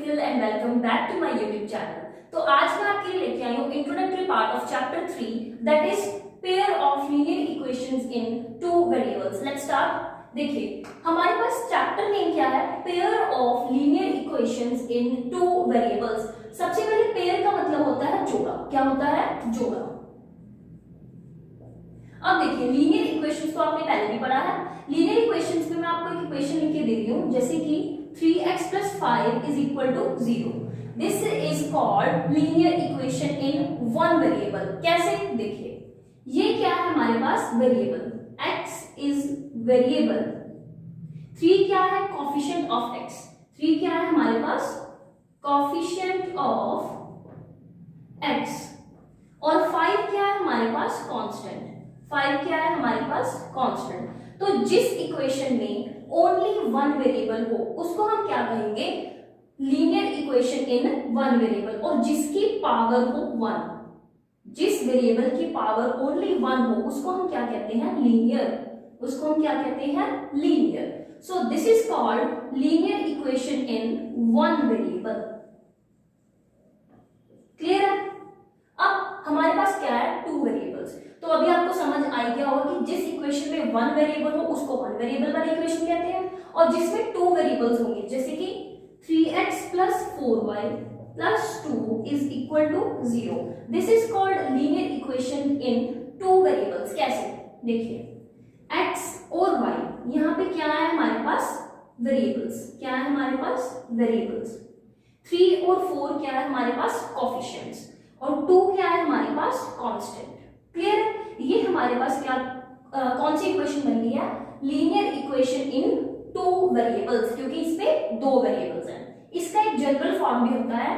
Nikhil and welcome back to my YouTube channel. तो आज मैं आपके लिए लेके आई हूँ introductory part of chapter 3 that is pair of linear equations in two variables. Let's start. देखिए हमारे पास चैप्टर नेम क्या है, pair of linear equations in two variables. सबसे पहले पेयर का मतलब होता है जोड़ा। क्या होता है? जोड़ा। अब देखिए लीनियर इक्वेशंस तो आपने पहले भी पढ़ा है। लीनियर इक्वेशंस में मैं आपको एक इक्वेशन लिख के दे रही हूं, जैसे कि 3x plus 5 is equal to 0. This is called linear equation in one variable. कैसे? देखिए ये क्या है हमारे पास? Variable x is variable. 3 क्या है? Coefficient of x. 3 क्या है हमारे पास? Coefficient of x. और 5 क्या है हमारे पास? कांस्टेंट. 5 क्या है हमारे पास? कांस्टेंट. तो जिस इक्वेशन में ओनली वन वेरिएबल हो उसको हम क्या कहेंगे? Linear equation in one variable. और जिसकी पावर हो वन, जिस वेरिएबल की पावर ओनली वन हो उसको हम क्या कहते हैं? लीनियर। उसको हम क्या कहते हैं? Linear. So this is called linear equation in one variable. Clear है? अब हमारे पास क्या है? Two variables. तो अभी आपको समझ आ गया होगा कि जिस इक्वेशन में वन वेरिएबल हो उसको वन वेरिएबल वाली इक्वेशन कहते हैं, और जिसमें टू वेरिएबल्स होंगे जैसे कि 3x plus 4y plus 2 is equal to 0. This is called linear equation in two variables. कैसे? देखिए x और y यहाँ पे क्या है हमारे पास? वेरिएबल्स। क्या है हमारे पास? वेरिएबल्स। 3 और 4 क्या है हमारे पास? कोफिशिएंट्स। और 2 क्या है हमारे पास? कांस्टेंट। क्लियर? ये हमारे पास क्या कौन सी इक्वेशन बन गई है? Linear equation in two variables, क्योंकि इसमें दो वेरिएबल्स हैं। इसका एक जनरल फॉर्म भी होता है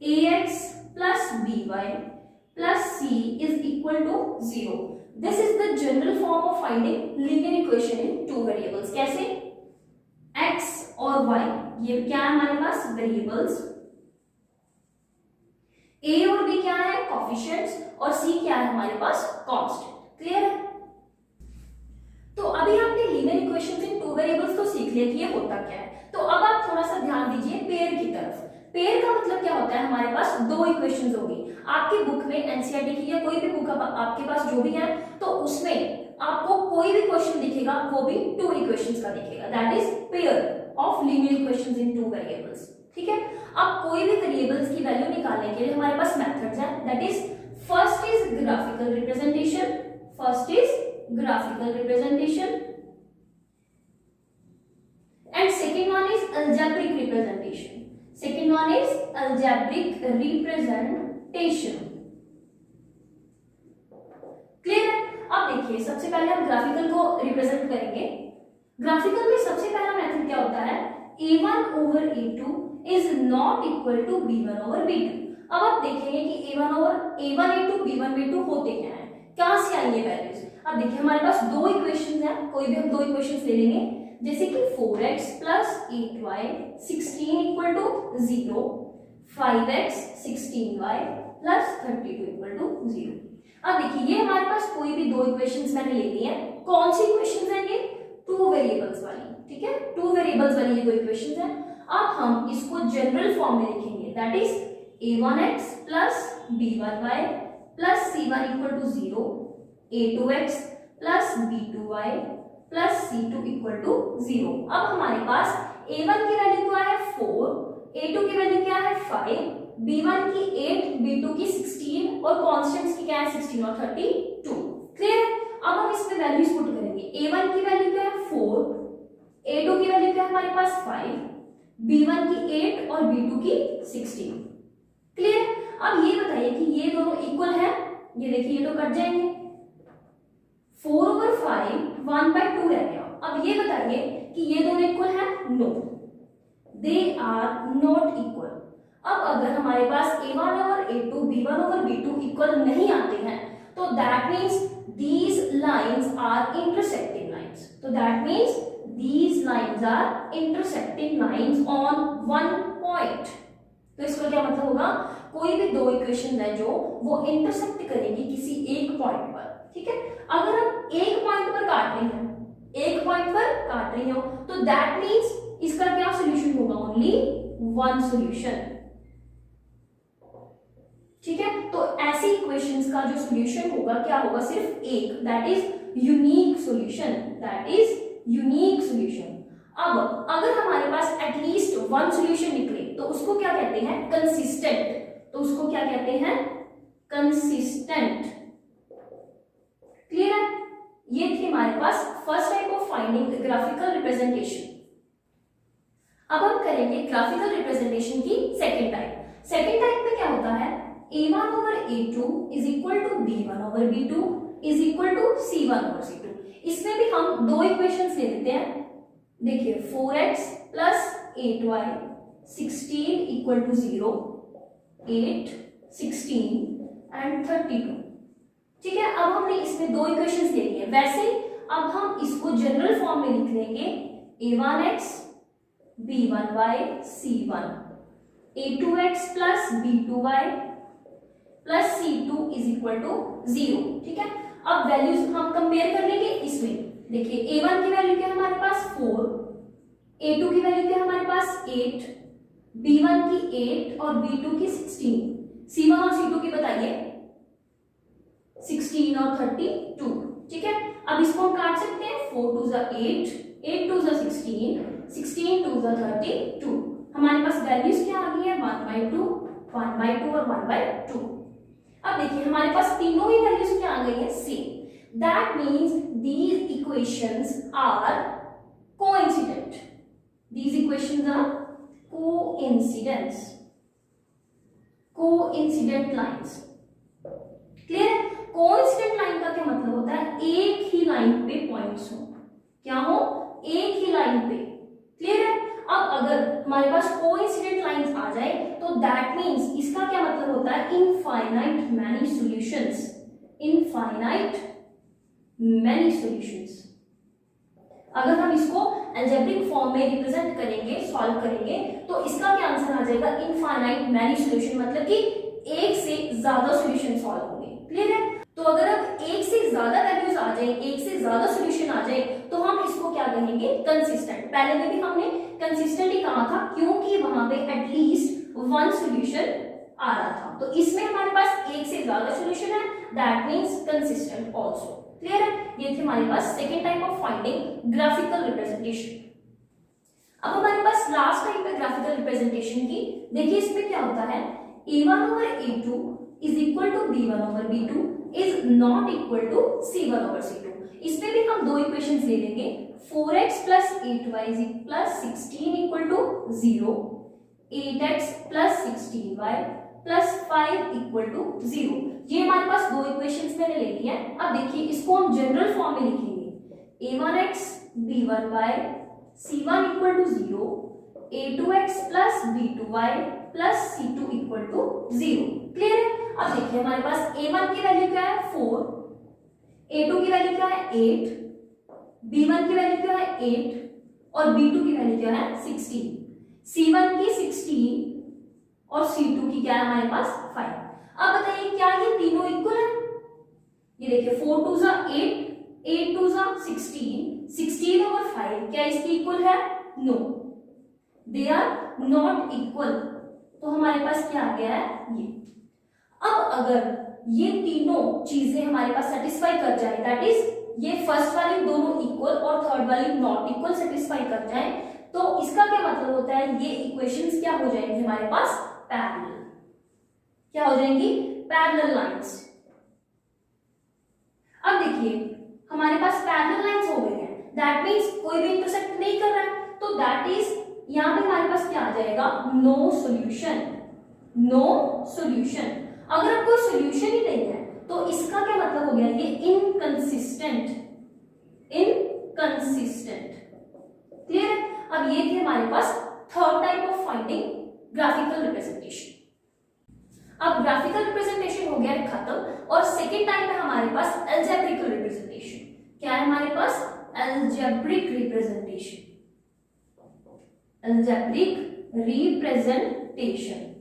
ax plus by plus c is equal to 0. This is the general form of finding linear equation in two variables. कैसे? x और y ये क्या है हमारे पास? वेरिएबल्स। a और b क्या है? कोफिशिएंट्स। और c क्या है हमारे पास? कांस्टेंट। क्लियर है? तो अभी आपने linear equations in two variables तो सीख लिया कि ये होता क्या है। तो अब आप थोड़ा सा ध्यान दीजिए पेयर की तरफ। पेयर का मतलब क्या होता है? हमारे पास दो इक्वेशंस होगी। आपकी बुक में एनसीईआरटी की या कोई भी बुक आपके पास जो भी है तो उसमें आपको कोई भी क्वेश्चन दिखेगा वो भी टू इक्वेशंस का दिखेगा। That is pair of linear equations in two variables. ठीक है? अब कोई भी वेरिएबल्स की वैल्यू निकालने के लिए हमारे पास मेथड्स हैं। That is first is graphical representation. First is graphical representation and second one is algebraic representation. Second one is algebraic representation. Clear है? अब देखिए सबसे पहले हम ग्राफिकल को रिप्रेजेंट करेंगे। ग्राफिकल में सबसे पहला मेथड क्या होता है? a1 over a2 is not equal to b1 over b2। अब आप देखेंगे कि a1 a2 b1 b2 होते क्या हैं, कहां से आई ये वैल्यूज। अब देखिए हमारे पास दो इक्वेशंस हैं, कोई भी हम दो इक्वेशंस ले लेंगे, जैसे कि 4x plus 8y 16 equal to 0, 5x 16y plus 32 equal to 0। अब देखिए ये हमारे पास कोई भी दो इक्वेशंस मैंने ले ली है। कौन सी इक्वेशंस हैं ये? टू वेरिएबल्स वाली। ठीक है? टू वेरिएबल्स वाली ये दो इक्वेशंस हैं। अब हम इसको जनरल फॉर्म में लिखेंगे। That is a1x plus b1y plus c1 equal to 0, a2x plus b2y plus c2 equal to 0। अब हमारे पास a1 की वैल्यू क्या है? 4, a2 की वैल्यू क्या है? 5, b1 की 8, b2 की 16 और कांस्टेंट्स की क्या है? 16 और 32। क्लियर? अब हम इसमें वैल्यूज पुट करेंगे। a1 की वैल्यू क्या है? 4, a2 की वैल्यू क्या है हमारे पास? 5, b1 की 8 और b2 की 16। क्लियर? अब ये बताइए कि ये दोनों इक्वल है? ये देखिए ये तो कट जाएंगे। 4 over 5 1/2 रह गया। अब ये बताइए कि ये दोनों इक्वल है? No, they are not equal. अब अगर हमारे पास a1 over a2 b1 over b2 equal नहीं आते हैं तो that means these lines are intersecting lines. तो that means these lines are intersecting lines on one point. तो इसका क्या मतलब होगा? कोई भी दो इक्वेशन है जो वो इंटरसेक्ट करेंगी किसी एक पॉइंट पर। ठीक है? अगर हम एक पॉइंट पर काट रहे हैं, एक पॉइंट पर काट रही हो तो दैट मीन्स इसका क्या सॉल्यूशन होगा? Only one solution. ठीक है, तो ऐसी इक्वेशंस का जो सॉल्यूशन होगा क्या होगा, सिर्फ एक, that is unique solution, that is unique solution. अब अगर हमारे पास एटलीस्ट वन सॉल्यूशन निकले तो उसको क्या कहते हैं, कंसिस्टेंट। तो उसको क्या कहते हैं, कंसिस्टेंट। क्लियर है, ये थी हमारे पास first type of finding graphical representation. अब हम करेंगे ग्राफिकल रिप्रेजेंटेशन की सेकेंड टाइप। सेकेंड टाइप में क्या होता है, a1 over a2 is equal to b1 over b2 is equal to c1 over c2। इसमें भी हम दो इक्वेशंस ले लेते हैं। देखिए 4x plus 8y 16 equal to 0, 8, 16 and 32। ठीक है, अब हमने इसमें दो इक्वेशंस ले ली है। वैसे अब हम इसको जनरल फॉर्म में लिख लेंगे, a1x b1y c1, a2x plus b2y plus c2 is equal to 0। ठीक है, अब वैल्यूज हम कंपेयर कर लेंगे इसमें। देखिए a1 की वैल्यू क्या है हमारे पास 4, a2 की वैल्यू क्या है हमारे पास 8, b1 की 8 और b2 की 16, c1 और c2 की बताइए 16 और 32। ठीक है, अब इसको हम काट सकते हैं, 4 2 जा 8, 8 2 जा 16, 16 2 जा 32। हमारे पास वैल्यूज क्या आ गई है, 1/2, 1/2 और 1/2। अब देखिए हमारे पास तीनों ही वैल्यूज क्या आ गई है, same. That means these equations are coincident, these equations are coincidence, coincident lines. Clear है, कोइंसिडेंट लाइन का क्या मतलब होता है, एक ही लाइन पे पॉइंट्स हो, क्या हो, एक ही लाइन पे। क्लियर है, अब अगर हमारे पास कोइंसिडेंट लाइंस आ जाए तो दैट मींस इसका क्या मतलब होता है, infinite many solutions, infinite many solutions. अगर हम इसको अलजेब्रिक फॉर्म में रिप्रेजेंट करेंगे, सॉल्व करेंगे, तो इसका क्या आंसर आ जाएगा, इनफाइनाइट मैनी सॉल्यूशन, मतलब कि एक से ज्यादा सॉल्यूशन सॉल्व होंगे। क्लियर है, तो अगर अब एक से ज्यादा वैल्यूज आ जाए, एक से ज्यादा सॉल्यूशन आ जाए, तो हम इसको क्या कहेंगे, कंसिस्टेंट। पहले में भी हमने कंसिस्टेंट ही कहा था क्योंकि वहां पे एटलीस्ट वन सॉल्यूशन आ रहा था। तो इसमें हमारे पास एक से ज्यादा सॉल्यूशन है, that means consistent also. Clear है, ये थी हमारे पास second type of finding graphical representation. अब हमारे पास लास्ट टाइप है ग्राफिकल रिप्रेजेंटेशन की। देखिए इसमें क्या होता है, a1 over a2 is equal to b1 over b2 is not equal to c1 over c2। इसमें भी हम दो इक्वेशंस ले लेंगे, 4x plus 8y plus 16 equal to 0, 8x plus 16y plus 5 equal to 0। ये हमारे पास दो इक्वेशंस मैंने ले ली है। अब देखिए इसको हम जनरल फॉर्म में लिखेंगे, a1x b1y c1 equal to 0, a2x plus b2y plus c2 equal to 0। Clear है, अब देखिए हमारे पास a1 की वैल्यू क्या है 4, a2 की वैल्यू क्या है 8, b1 की वैल्यू क्या है 8 और b2 की वैल्यू क्या है 16, c1 की 16 और c2 की क्या है हमारे पास 5। अब बताइए क्या ये तीनों इक्वल है, ये देखिए 4 2 जा 8, 8 2 जा 16, 16 over 5 क्या इसकी इक्वल है, no, they are not equal. तो हमारे पास क्या आ गया है ये। अब अगर ये तीनों चीजें हमारे पास सेटिस्फाई कर जाए, दैट इज ये फर्स्ट वाली दोनों इक्वल और थर्ड वाली नॉट इक्वल सेटिस्फाई कर जाए, तो इसका क्या मतलब होता है, ये इक्वेशंस क्या हो जाएंगी हमारे पास, पैरेलल। क्या हो जाएंगी, पैरेलल लाइंस। अब देखिए हमारे पास पैरेलल लाइंस हो गई हैं, दैट मींस कोई भी इंटरसेक्ट नहीं कर रहा है, तो दैट इज यहां पे हमारे पास क्या आ जाएगा, नो सॉल्यूशन, नो सॉल्यूशन। अगर अब कोई सॉल्यूशन ही नहीं है तो इसका क्या मतलब हो गया, ये इनकंसिस्टेंट, इनकंसिस्टेंट। क्लियर है, अब ये थे हमारे पास third type of finding graphical representation. अब ग्राफिकल रिप्रेजेंटेशन हो गया है खत्म और सेकेंड टाइप है हमारे पास अलजेब्रिकल रिप्रेजेंटेशन। क्या है हमारे पास, algebraic representation, algebraic representation.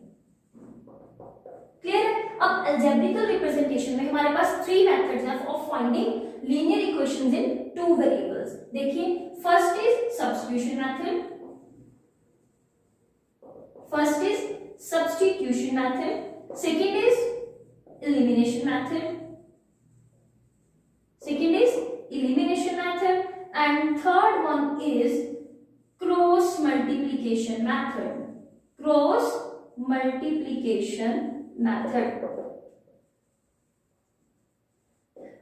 Clear है, अब अलजेब्रिकल रिप्रेजेंटेशन में हमारे पास थ्री मेथड्स हैं of finding linear equations in two variables. देखिए first is substitution method, First is substitution method, second is elimination method, and third one is cross multiplication method.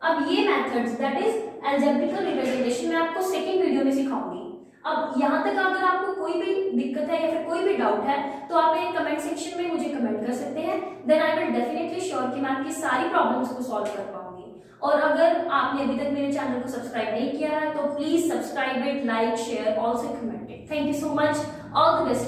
अब ये methods that is अलजेब्रिकल representation मैं आपको second video में सिखाऊंगी। अब यहाँ तक अगर आपको कोई भी दिक्कत है या फिर कोई भी डाउट है तो आप मेरे कमेंट सेक्शन में मुझे कमेंट कर सकते हैं, then I will definitely sure कि मैं आपकी सारी प्रॉब्लम्स को सॉल्व कर पाऊंगी। और अगर आपने अभी तक मेरे चैनल को सब्सक्राइब नहीं किया है तो please subscribe it, like, share, also comment it. Thank you so much, all the best.